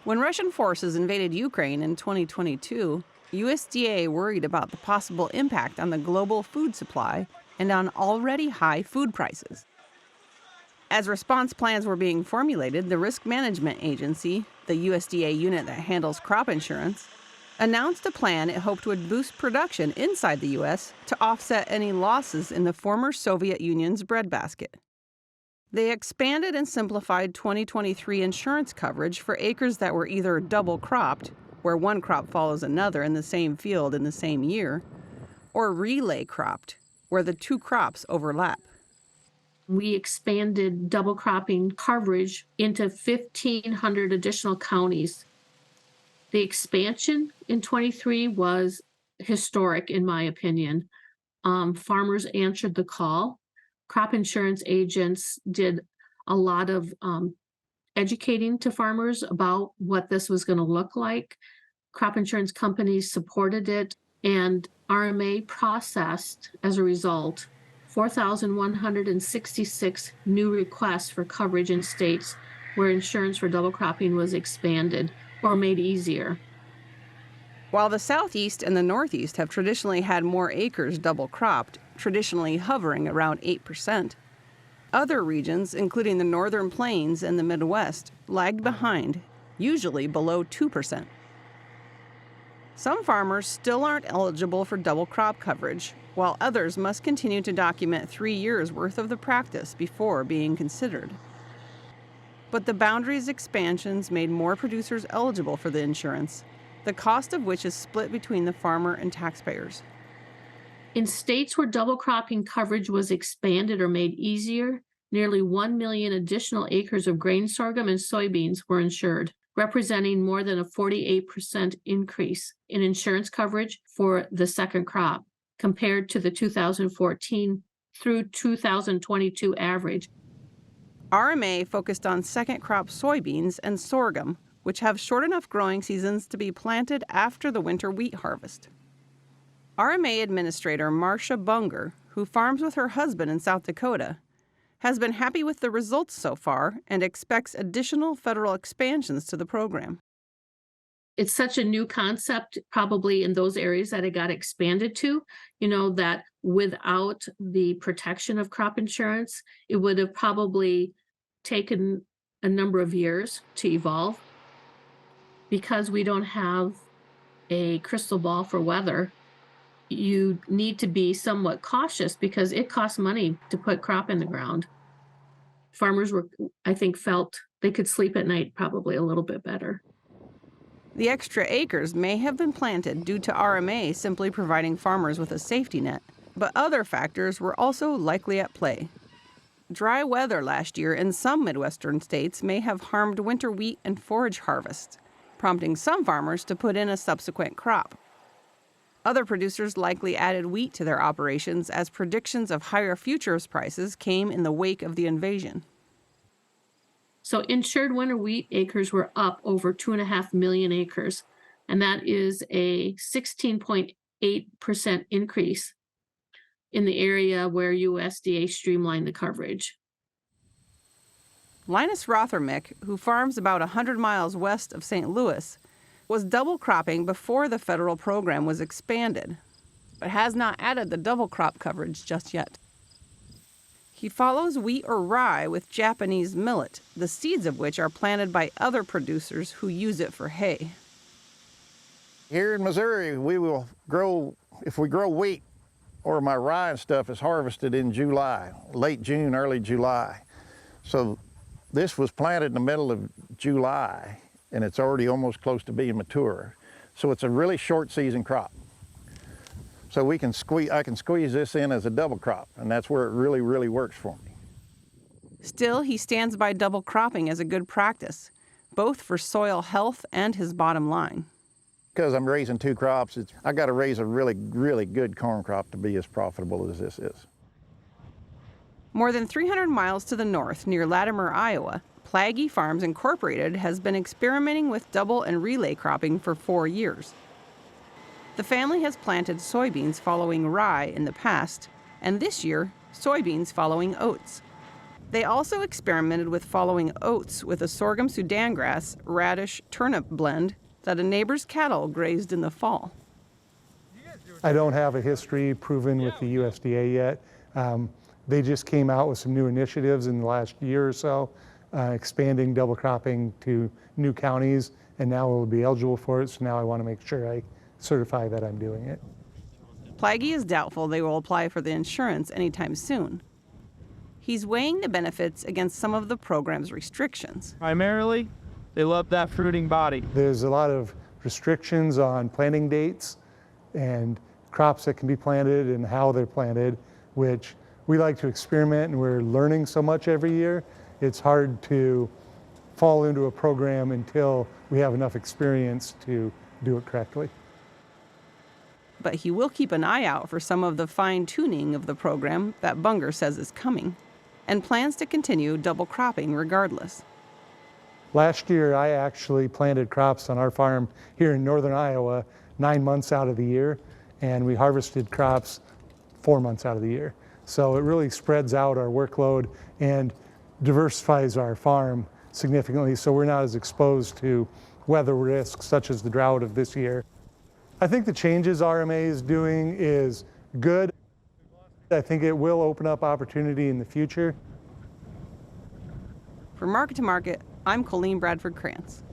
When Russian forces invaded Ukraine in 2022, USDA worried about the possible impact on the global food supply and on already high food prices. As response plans were being formulated, the Risk Management Agency, the USDA unit that handles crop insurance, announced a plan it hoped would boost production inside the U.S. to offset any losses in the former Soviet Union's breadbasket. They expanded and simplified 2023 insurance coverage for acres that were either double cropped, where one crop follows another in the same field in the same year, or relay cropped, where the two crops overlap. We expanded double cropping coverage into 1,500 additional counties. The expansion in 23 was historic, in my opinion. Farmers answered the call. Crop insurance agents did a lot of educating to farmers about what this was going to look like. Crop insurance companies supported it, and RMA processed, as a result, 4,166 new requests for coverage in states where insurance for double cropping was expanded or made easier. While the Southeast and the Northeast have traditionally had more acres double cropped, traditionally hovering around 8%, other regions, including the Northern Plains and the Midwest, lagged behind, usually below 2%. Some farmers still aren't eligible for double crop coverage, while others must continue to document 3 years' worth of the practice before being considered. But the boundaries expansions made more producers eligible for the insurance, the cost of which is split between the farmer and taxpayers. In states where double cropping coverage was expanded or made easier, nearly 1 million additional acres of grain sorghum and soybeans were insured, representing more than a 48% increase in insurance coverage for the second crop compared to the 2014 through 2022 average. RMA focused on second crop soybeans and sorghum, which have short enough growing seasons to be planted after the winter wheat harvest. RMA Administrator Marcia Bunger, who farms with her husband in South Dakota, has been happy with the results so far and expects additional federal expansions to the program. It's such a new concept, probably in those areas that it got expanded to, that without the protection of crop insurance, it would have probably taken a number of years to evolve. Because we don't have a crystal ball for weather, you need to be somewhat cautious because it costs money to put crop in the ground. Farmers felt they could sleep at night probably a little bit better. The extra acres may have been planted due to RMA simply providing farmers with a safety net, but other factors were also likely at play. Dry weather last year in some Midwestern states may have harmed winter wheat and forage harvests, prompting some farmers to put in a subsequent crop. Other producers likely added wheat to their operations as predictions of higher futures prices came in the wake of the invasion. So insured winter wheat acres were up over 2.5 million acres, and that is a 16.8% increase in the area where USDA streamlined the coverage. Linus Rothermick, who farms about 100 miles west of St. Louis, was double cropping before the federal program was expanded, but has not added the double crop coverage just yet. He follows wheat or rye with Japanese millet, the seeds of which are planted by other producers who use it for hay. Here in Missouri, we will grow, if we grow wheat or my rye and stuff is harvested in July, late June, early July. So this was planted in the middle of July, and it's already almost close to being mature. So it's a really short season crop. So I can squeeze this in as a double crop, and that's where it really, really works for me. Still, he stands by double cropping as a good practice, both for soil health and his bottom line. Because I'm raising two crops, I got to raise a really, really good corn crop to be as profitable as this is. More than 300 miles to the north, near Latimer, Iowa, Plaggy Farms Incorporated has been experimenting with double and relay cropping for 4 years. The family has planted soybeans following rye in the past, and this year, soybeans following oats. They also experimented with following oats with a sorghum Sudan grass radish turnip blend that a neighbor's cattle grazed in the fall. I don't have a history proven with the USDA yet. They just came out with some new initiatives in the last year or so, expanding double cropping to new counties, and now we'll be eligible for it, so now I want to make sure I certify that I'm doing it. Plagge is doubtful they will apply for the insurance anytime soon. He's weighing the benefits against some of the program's restrictions. Primarily, they love that fruiting body. There's a lot of restrictions on planting dates and crops that can be planted and how they're planted, which we like to experiment, and we're learning so much every year. It's hard to fall into a program until we have enough experience to do it correctly. But he will keep an eye out for some of the fine-tuning of the program that Bunger says is coming, and plans to continue double cropping regardless. Last year, I actually planted crops on our farm here in northern Iowa 9 months out of the year, and we harvested crops 4 months out of the year. So it really spreads out our workload and diversifies our farm significantly, so we're not as exposed to weather risks such as the drought of this year. I think the changes RMA is doing is good. I think it will open up opportunity in the future. For Market to Market, I'm Colleen Bradford Krantz.